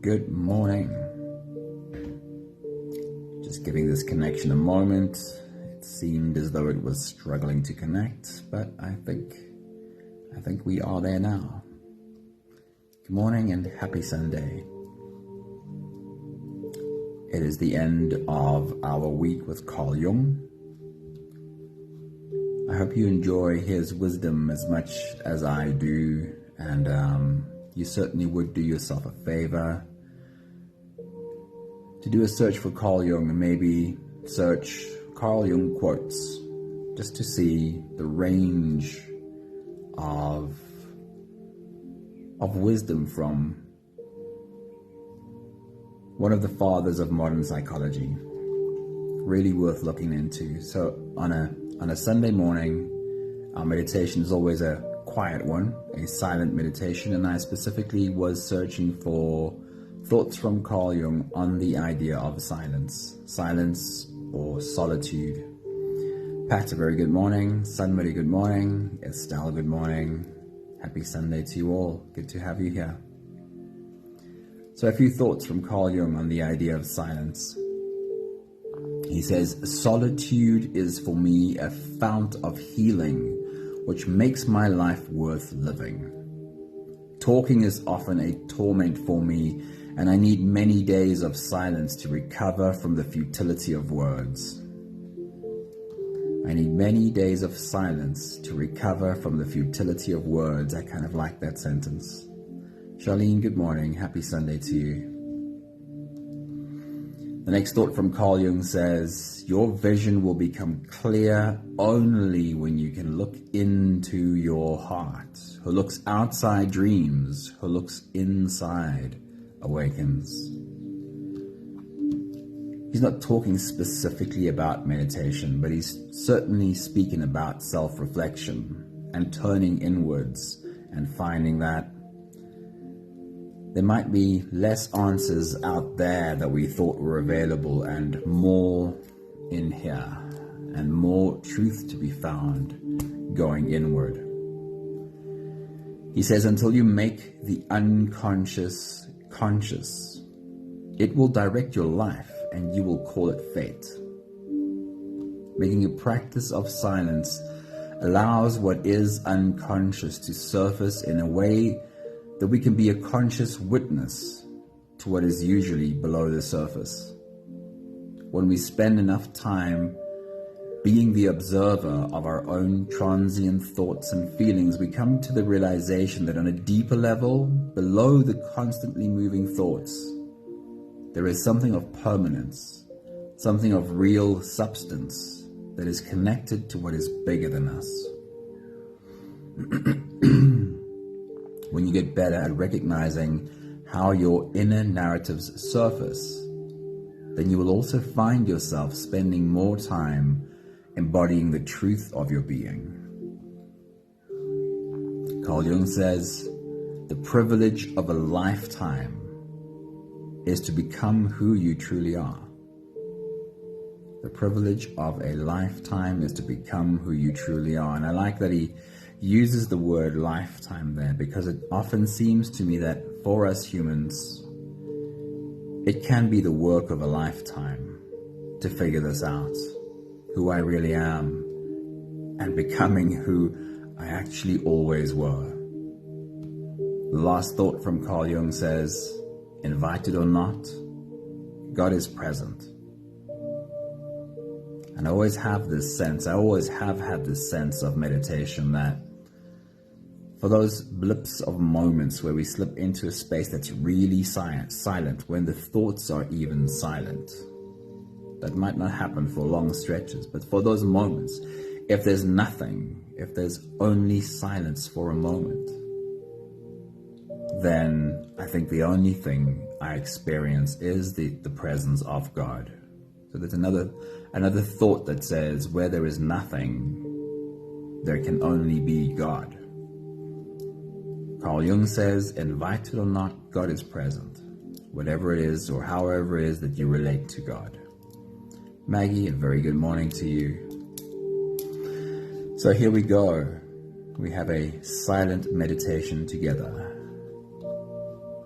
good morning. Just giving this connection a moment. It seemed as though it was struggling to connect, but I think we are there now. Good morning and happy Sunday. It is the end of our week with Carl Jung. I hope you enjoy his wisdom as much as I do, and you certainly would do yourself a favor to do a search for Carl Jung and maybe search Carl Jung quotes just to see the range of wisdom from one of the fathers of modern psychology. Really worth looking into. So on a Sunday morning, our meditation is always a quiet one, a silent meditation, and I specifically was searching for thoughts from Carl Jung on the idea of silence or solitude. Pat, a very good morning. Sunmary, good morning. Estelle, good morning. Happy Sunday to you all. Good to have you here. So a few thoughts from Carl Jung on the idea of silence. He says, solitude is for me a fount of healing, which makes my life worth living. Talking is often a torment for me, and I need many days of silence to recover from the futility of words. I need many days of silence to recover from the futility of words. I kind of like that sentence. Charlene, good morning. Happy Sunday to you. The next thought from Carl Jung says, your vision will become clear only when you can look into your heart. Who looks outside dreams, who looks inside awakens. He's not talking specifically about meditation, but he's certainly speaking about self-reflection and turning inwards and finding that there might be less answers out there that we thought were available and more in here and more truth to be found going inward. He says, until you make the unconscious conscious, it will direct your life and you will call it fate. Making a practice of silence allows what is unconscious to surface in a way that we can be a conscious witness to what is usually below the surface. When we spend enough time being the observer of our own transient thoughts and feelings, we come to the realization that on a deeper level, below the constantly moving thoughts, there is something of permanence, something of real substance that is connected to what is bigger than us. When you get better at recognizing how your inner narratives surface, then you will also find yourself spending more time embodying the truth of your being. Carl Jung says, the privilege of a lifetime is to become who you truly are. The privilege of a lifetime is to become who you truly are. And I like that he uses the word lifetime there, because it often seems to me that for us humans, it can be the work of a lifetime to figure this out, who I really am, and becoming who I actually always were. The last thought from Carl Jung says, invited or not, God is present. And I always have had this sense of meditation that for those blips of moments where we slip into a space that's really silent, when the thoughts are even silent, that might not happen for long stretches, but for those moments, if there's nothing, if there's only silence for a moment, then I think the only thing I experience is the presence of God. So there's another thought that says, where there is nothing, there can only be God. Carl Jung says, invited or not, God is present. Whatever it is or however it is that you relate to God. Maggie, a very good morning to you. So here we go. We have a silent meditation together.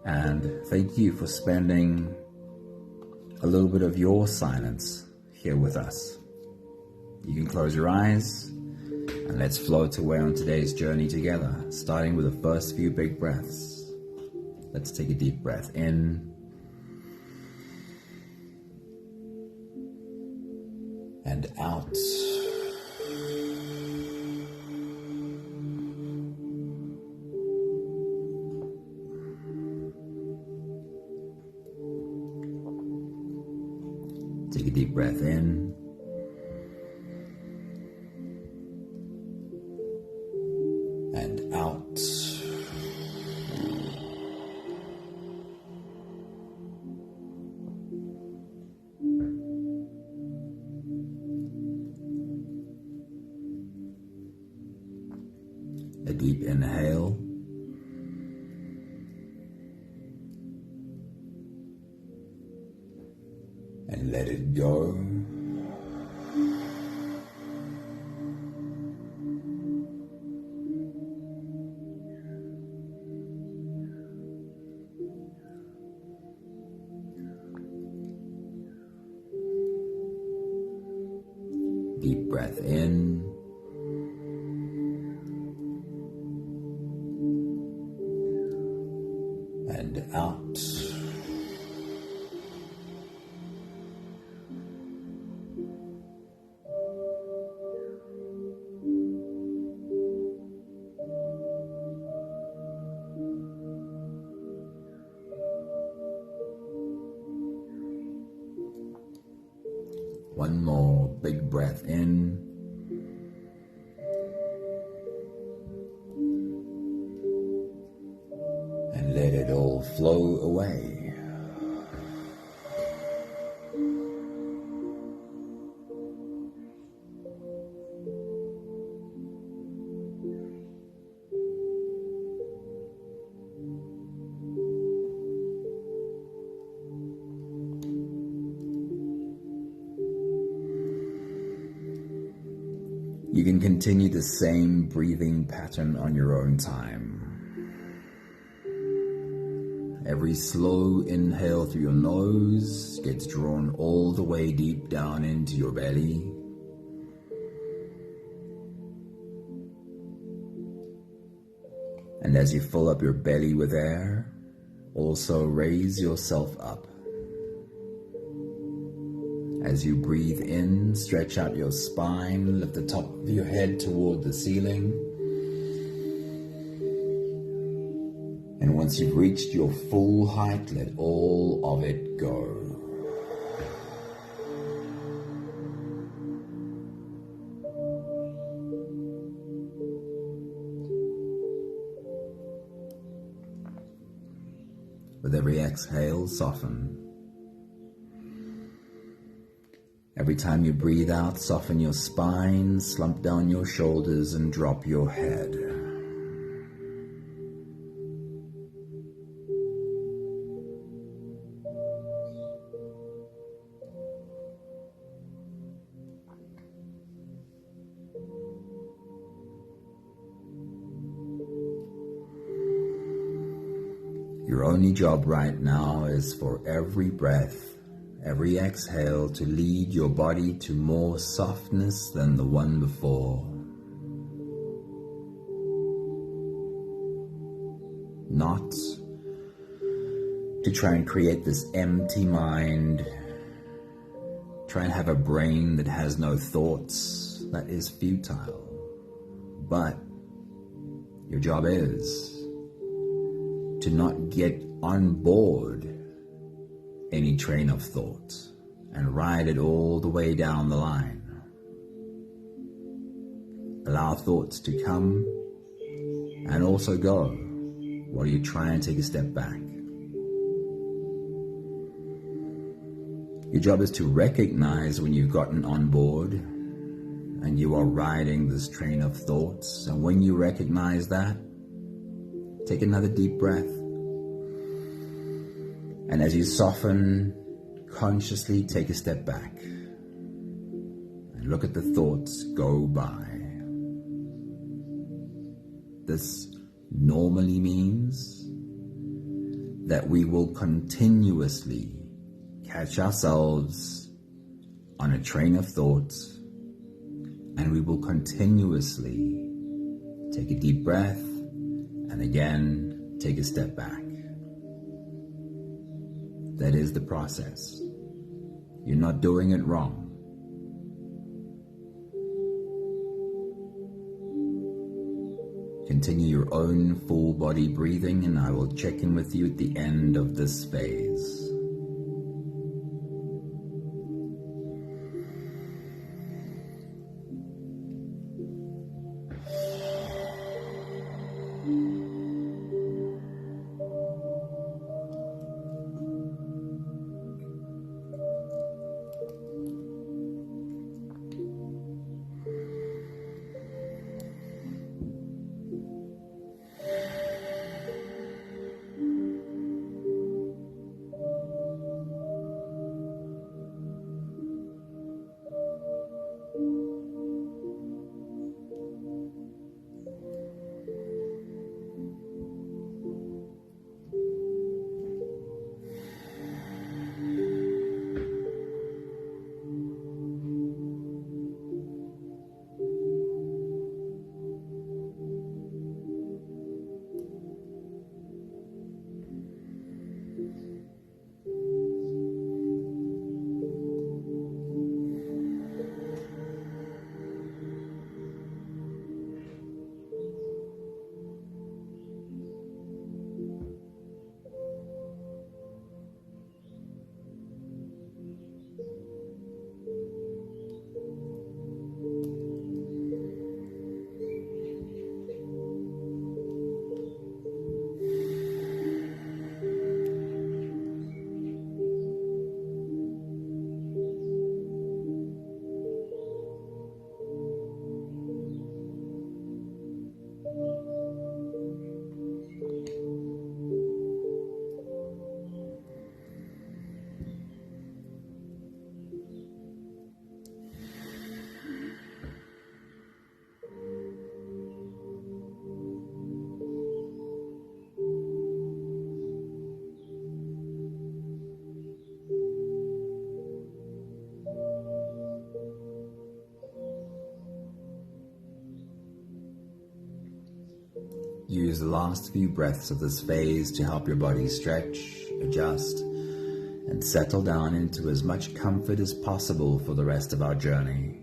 And thank you for spending a little bit of your silence here with us. You can close your eyes and let's float away on today's journey together, starting with the first few big breaths. Let's take a deep breath in and out. Take a deep breath in and out. A deep inhale and let it go. Deep breath in and out. One more big breath in and let it all flow away. You can continue the same breathing pattern on your own time. Every slow inhale through your nose gets drawn all the way deep down into your belly. And as you fill up your belly with air, also raise yourself up. As you breathe in, stretch out your spine, lift the top of your head toward the ceiling. And once you've reached your full height, let all of it go. With every exhale, soften. Every time you breathe out, soften your spine, slump down your shoulders, and drop your head. Your only job right now is for every breath, every exhale to lead your body to more softness than the one before. Not to try and create this empty mind, try and have a brain that has no thoughts. That is futile. But your job is to not get on board any train of thought and ride it all the way down the line. Allow thoughts to come and also go while you try and take a step back. Your job is to recognize when you've gotten on board and you are riding this train of thoughts, and when you recognize that, take another deep breath. And as you soften, consciously take a step back and look at the thoughts go by. This normally means that we will continuously catch ourselves on a train of thought, and we will continuously take a deep breath and again take a step back. That is the process. You're not doing it wrong. Continue your own full body breathing, and I will check in with you at the end of this phase. Use the last few breaths of this phase to help your body stretch, adjust, and settle down into as much comfort as possible for the rest of our journey.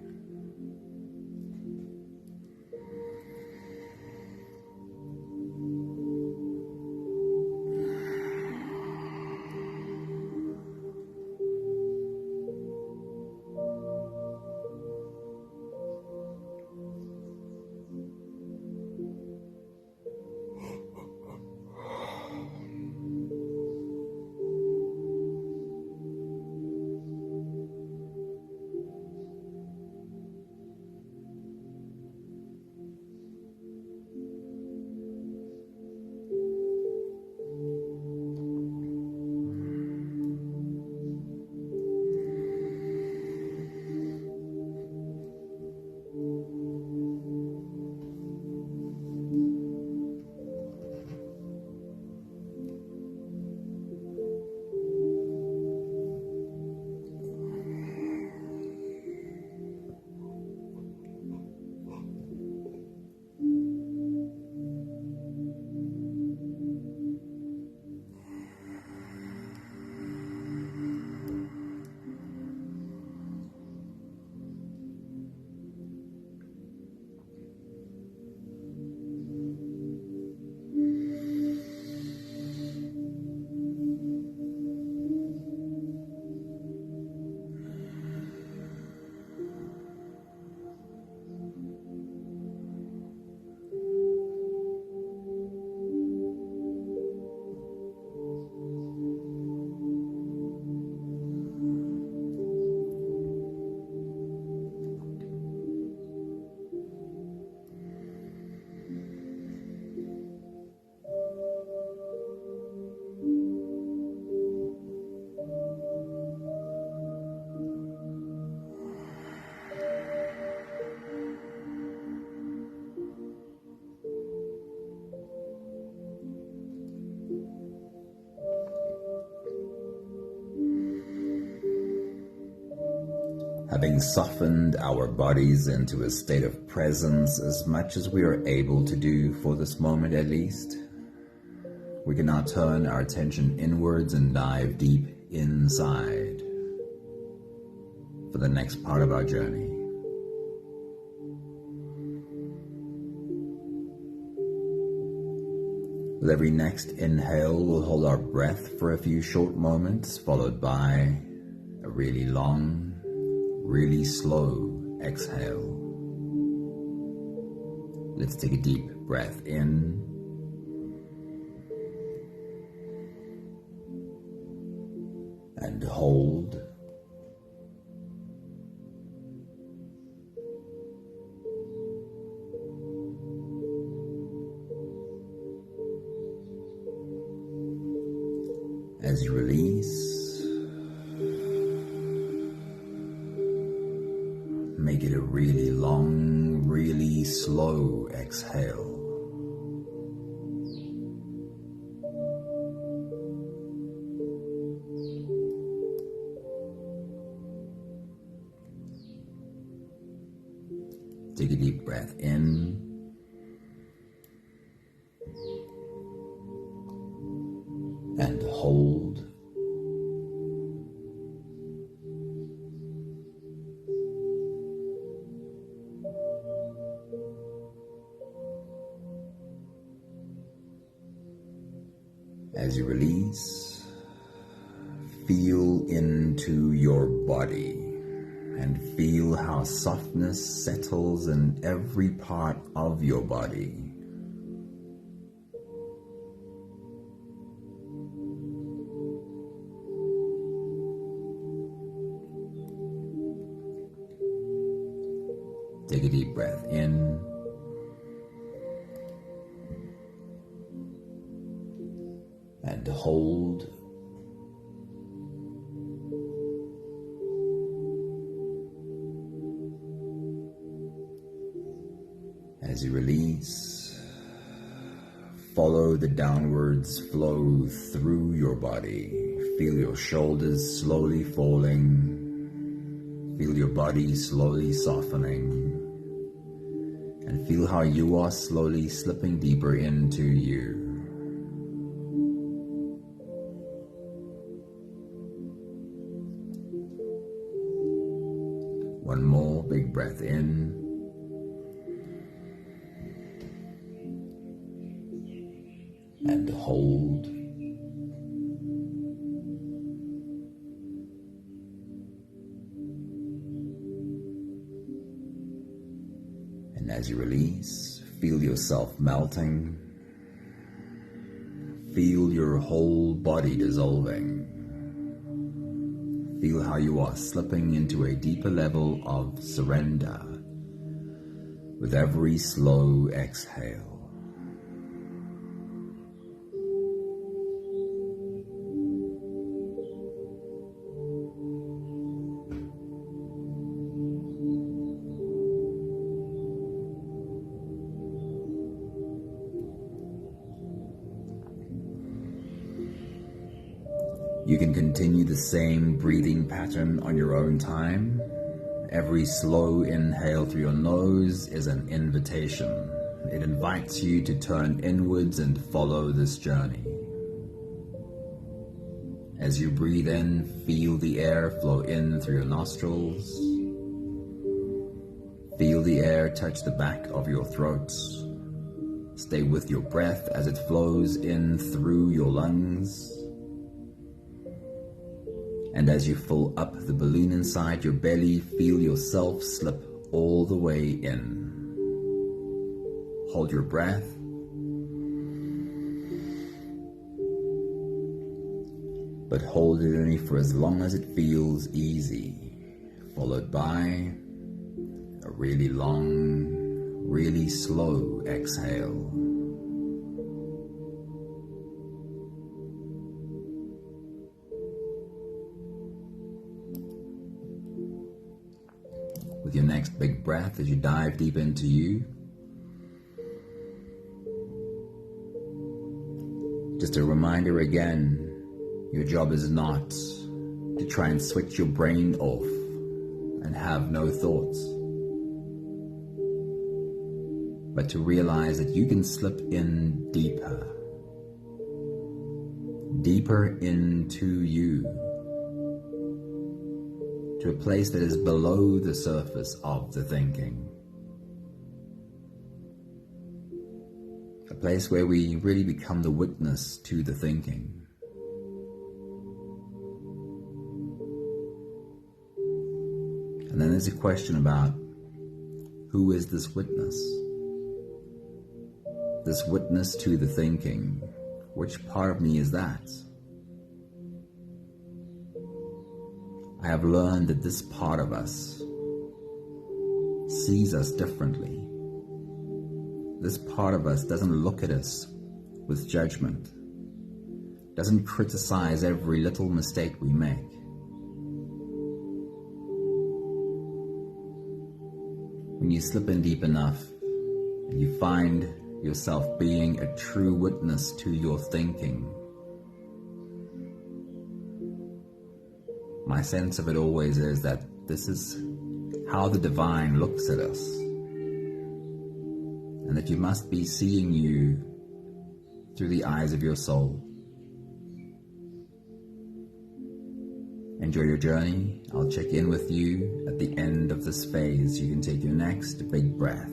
Having softened our bodies into a state of presence as much as we are able to do for this moment at least, we can now turn our attention inwards and dive deep inside for the next part of our journey. With every next inhale, we'll hold our breath for a few short moments, followed by a really long, really slow exhale. Let's take a deep breath in and hold. As you release, make it a really long, really slow exhale. Take a deep breath in and hold. As you release, feel into your body and feel how softness settles in every part of your body. Take a deep breath in and hold. As you release, follow the downwards flow through your body. Feel your shoulders slowly falling. Feel your body slowly softening. And feel how you are slowly slipping deeper into you. One more big breath in. And hold. And as you release, feel yourself melting. Feel your whole body dissolving. Feel how you are slipping into a deeper level of surrender with every slow exhale. You can continue the same breathing pattern on your own time. Every slow inhale through your nose is an invitation. It invites you to turn inwards and follow this journey. As you breathe in, feel the air flow in through your nostrils. Feel the air touch the back of your throat. Stay with your breath as it flows in through your lungs. And as you fill up the balloon inside your belly, feel yourself slip all the way in. Hold your breath. But hold it only for as long as it feels easy, followed by a really long, really slow exhale. With your next big breath as you dive deep into you, just a reminder again, your job is not to try and switch your brain off, and have no thoughts, but to realize that you can slip in deeper into you, to a place that is below the surface of the thinking. A place where we really become the witness to the thinking. And then there's a question about, who is this witness? This witness to the thinking. Which part of me is that? I have learned that this part of us sees us differently. This part of us doesn't look at us with judgment, doesn't criticize every little mistake we make. When you slip in deep enough and you find yourself being a true witness to your thinking, my sense of it always is that this is how the divine looks at us, and that you must be seeing you through the eyes of your soul. Enjoy your journey. I'll check in with you at the end of this phase. You can take your next big breath.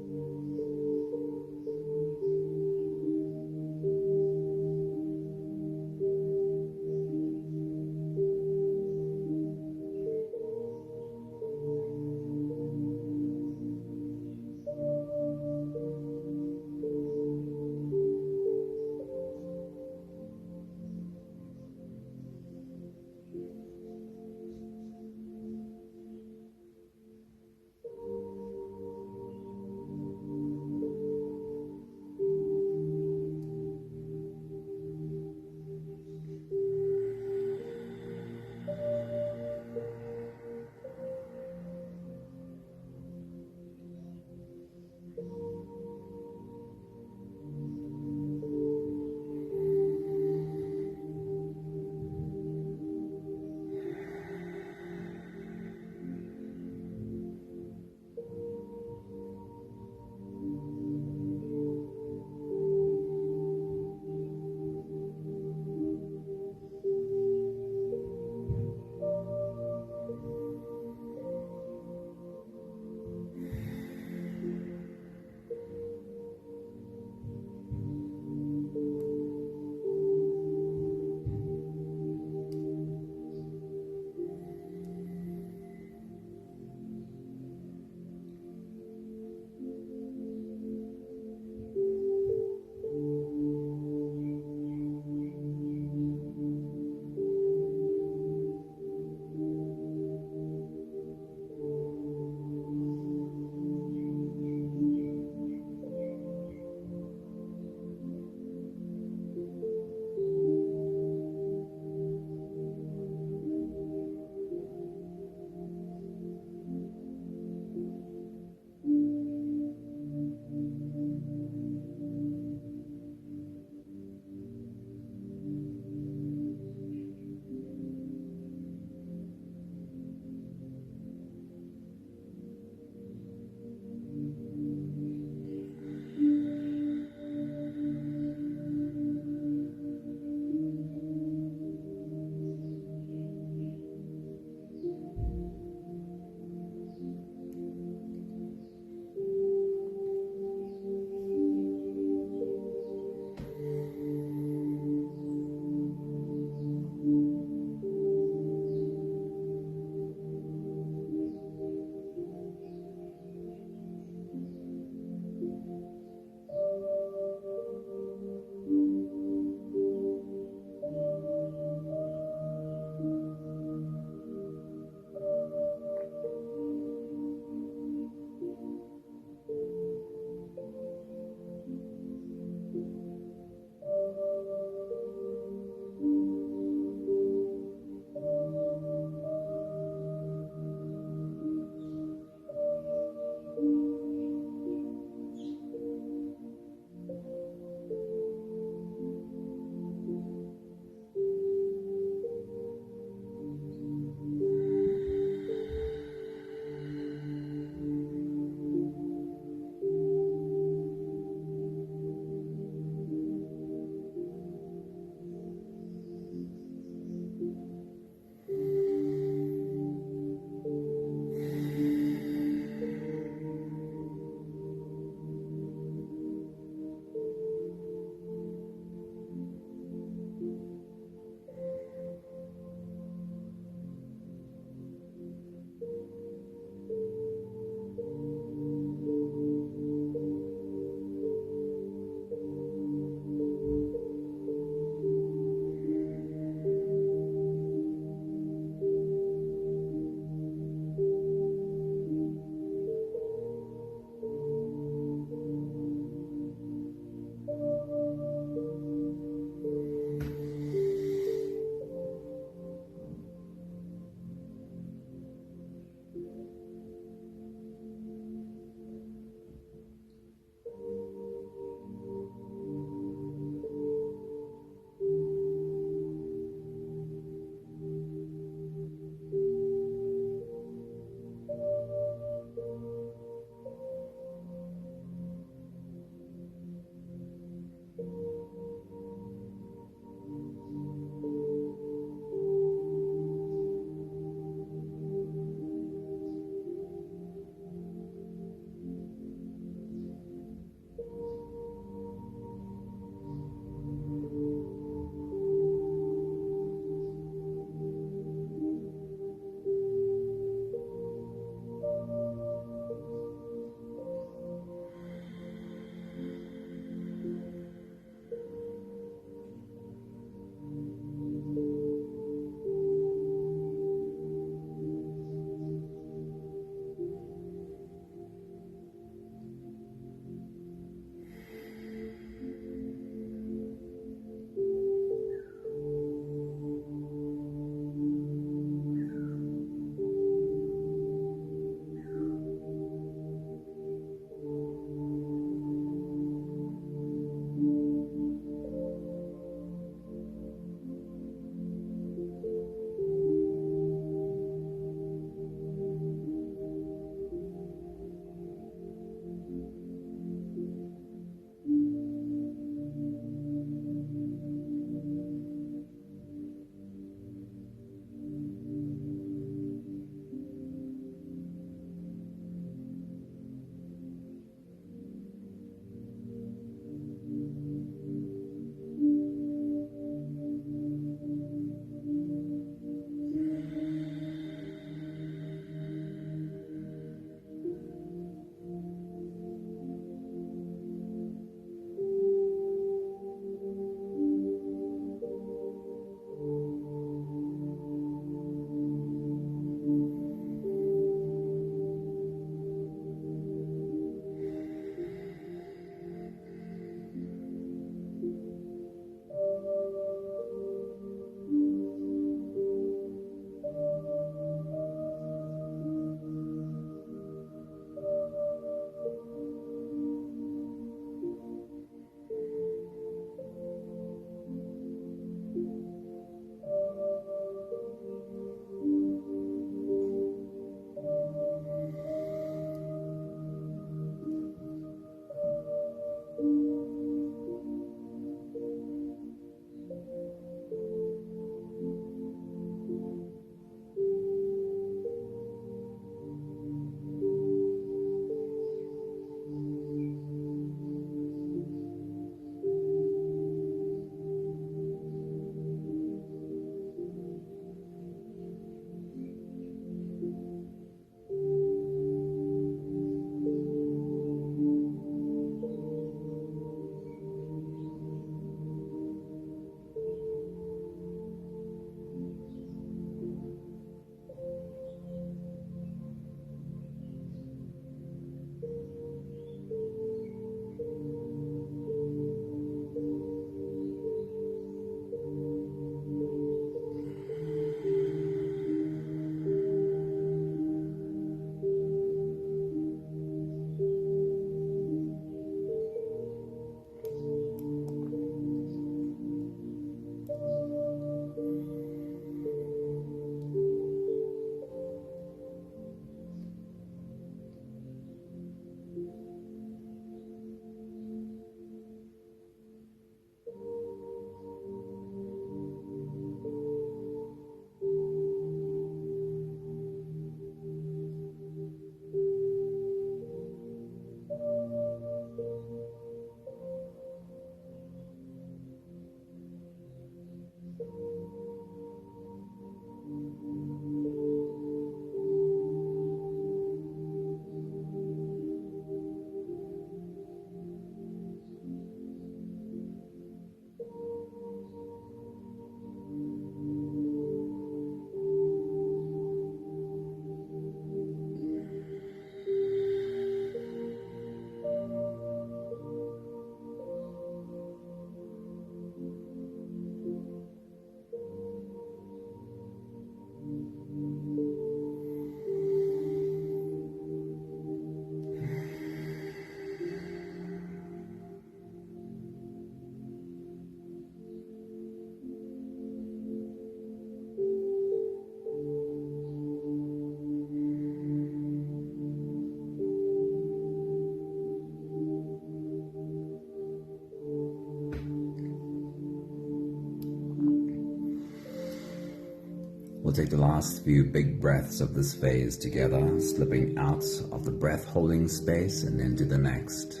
We'll take the last few big breaths of this phase together, slipping out of the breath holding space and into the next.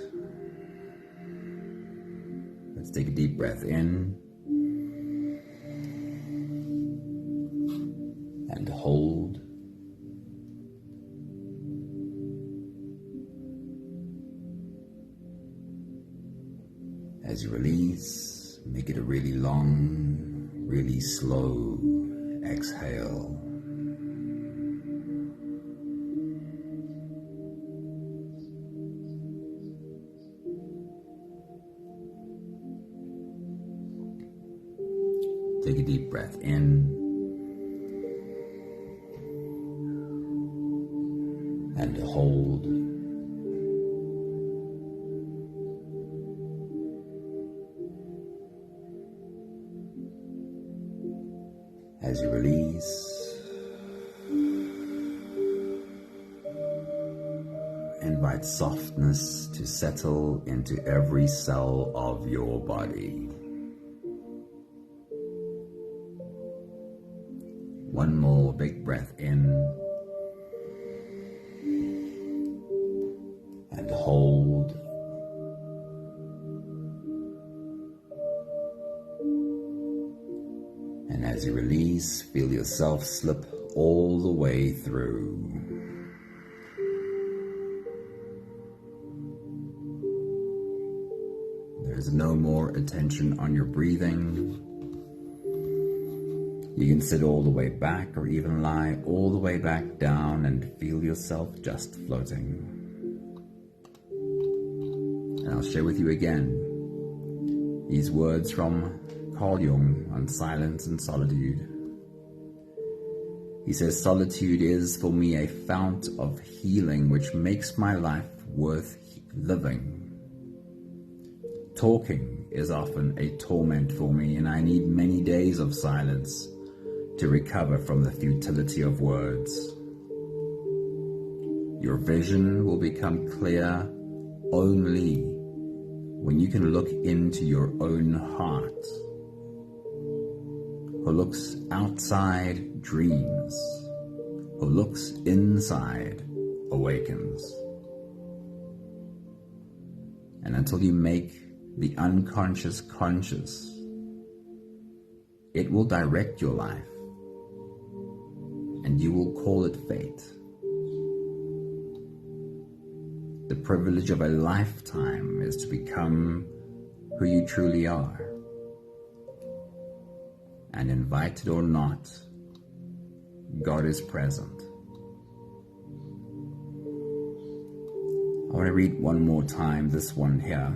Let's take a deep breath in and hold. As you release, make it a really long, really slow exhale. Take a deep breath in and hold. As you release, invite softness to settle into every cell of your body. One more big breath in and hold. And as you release, feel yourself slip all the way through. There's no more attention on your breathing. You can sit all the way back or even lie all the way back down and feel yourself just floating. And I'll share with you again these words from Jung on silence and solitude. He says, "Solitude is for me a fount of healing which makes my life worth living. Talking is often a torment for me, and I need many days of silence to recover from the futility of words. Your vision will become clear only when you can look into your own heart. Who looks outside dreams, who looks inside awakens. And until you make the unconscious conscious, it will direct your life, and you will call it fate. The privilege of a lifetime is to become who you truly are. And invited or not, God is present." I want to read one more time this one here.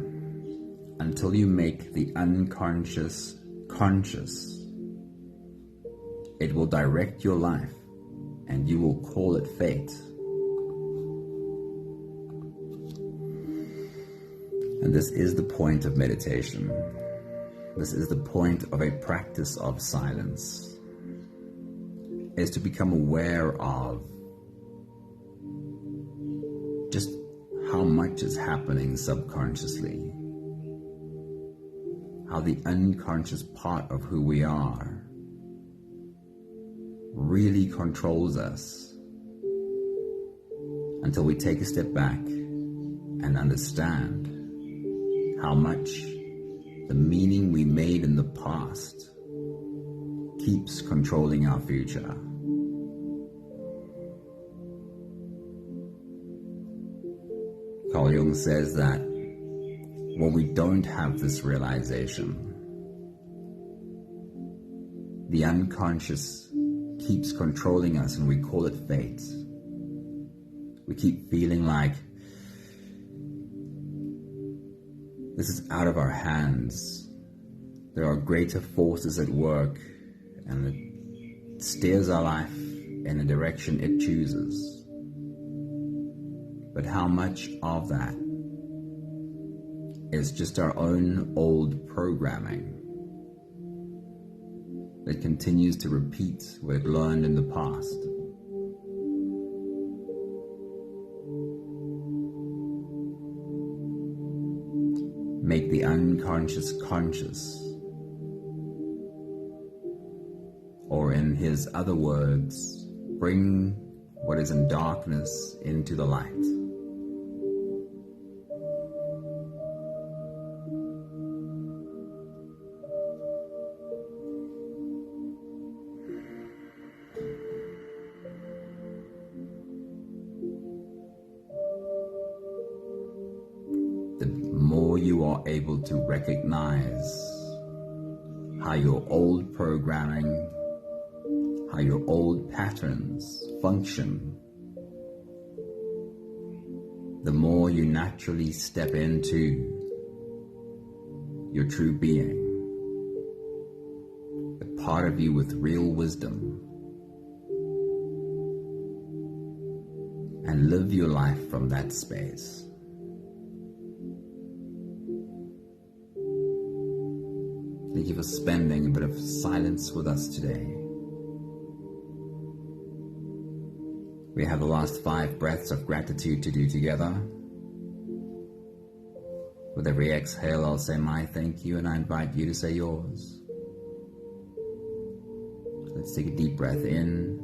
Until you make the unconscious conscious, it will direct your life, and you will call it fate. And this is the point of meditation. This is the point of a practice of silence, is to become aware of just how much is happening subconsciously, how the unconscious part of who we are really controls us, until we take a step back and understand how much the meaning we made in the past keeps controlling our future. Jung says that when we don't have this realization, the unconscious keeps controlling us, and we call it fate. We keep feeling like this is out of our hands. There are greater forces at work, and it steers our life in a direction it chooses. But how much of that is just our own old programming that continues to repeat what it learned in the past? Make the unconscious conscious, or in his other words, bring what is in darkness into the light. The more you are able to recognize how your old programming, how your old patterns function, the more you naturally step into your true being, the part of you with real wisdom, and live your life from that space. Thank you for spending a bit of silence with us today. We have the last 5 breaths of gratitude to do together. With every exhale, I'll say my thank you, and I invite you to say yours. Let's take a deep breath in.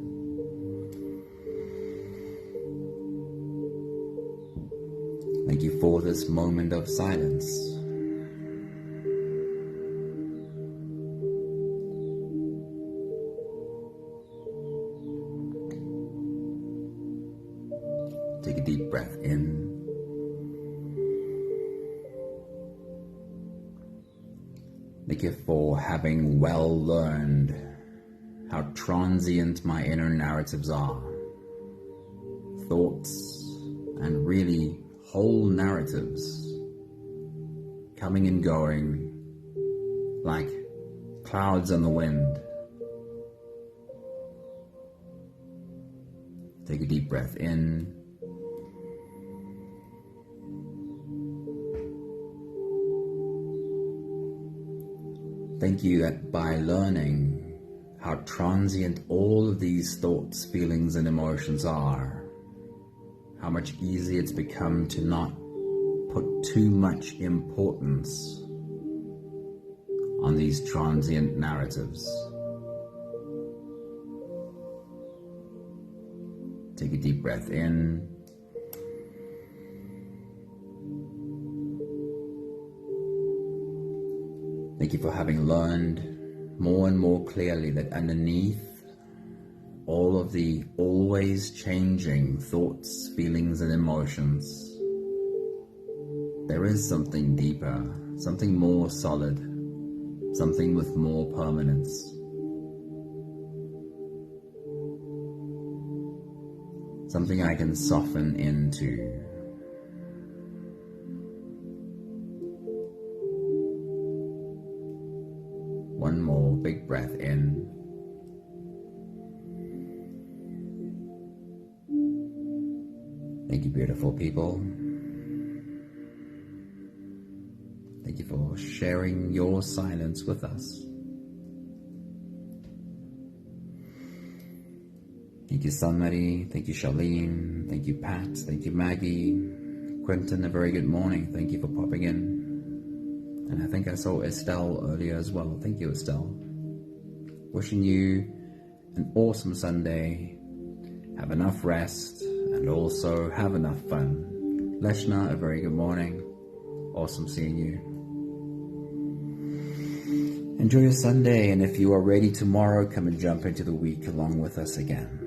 Thank you for this moment of silence. Take a deep breath in. Thank you for having well learned how transient my inner narratives are. Thoughts and really whole narratives coming and going like clouds on the wind. Take a deep breath in. Thank you that by learning how transient all of these thoughts, feelings, and emotions are, how much easier it's become to not put too much importance on these transient narratives. Take a deep breath in. Thank you for having learned more and more clearly that underneath all of the always changing thoughts, feelings, and emotions, there is something deeper, something more solid, something with more permanence. Something I can soften into. One more big breath in. Thank you, beautiful people. Thank you for sharing your silence with us. Thank you, Sunmary. Thank you, Charlene. Thank you, Pat. Thank you, Maggie. Quentin, a very good morning. Thank you for popping in. And I think I saw Estelle earlier as well. Thank you, Estelle. Wishing you an awesome Sunday. Have enough rest and also have enough fun. Leshna, a very good morning. Awesome seeing you. Enjoy your Sunday, and if you are ready tomorrow, come and jump into the week along with us again.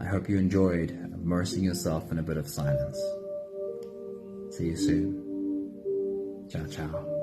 I hope you enjoyed immersing yourself in a bit of silence. See you soon. Ciao, ciao.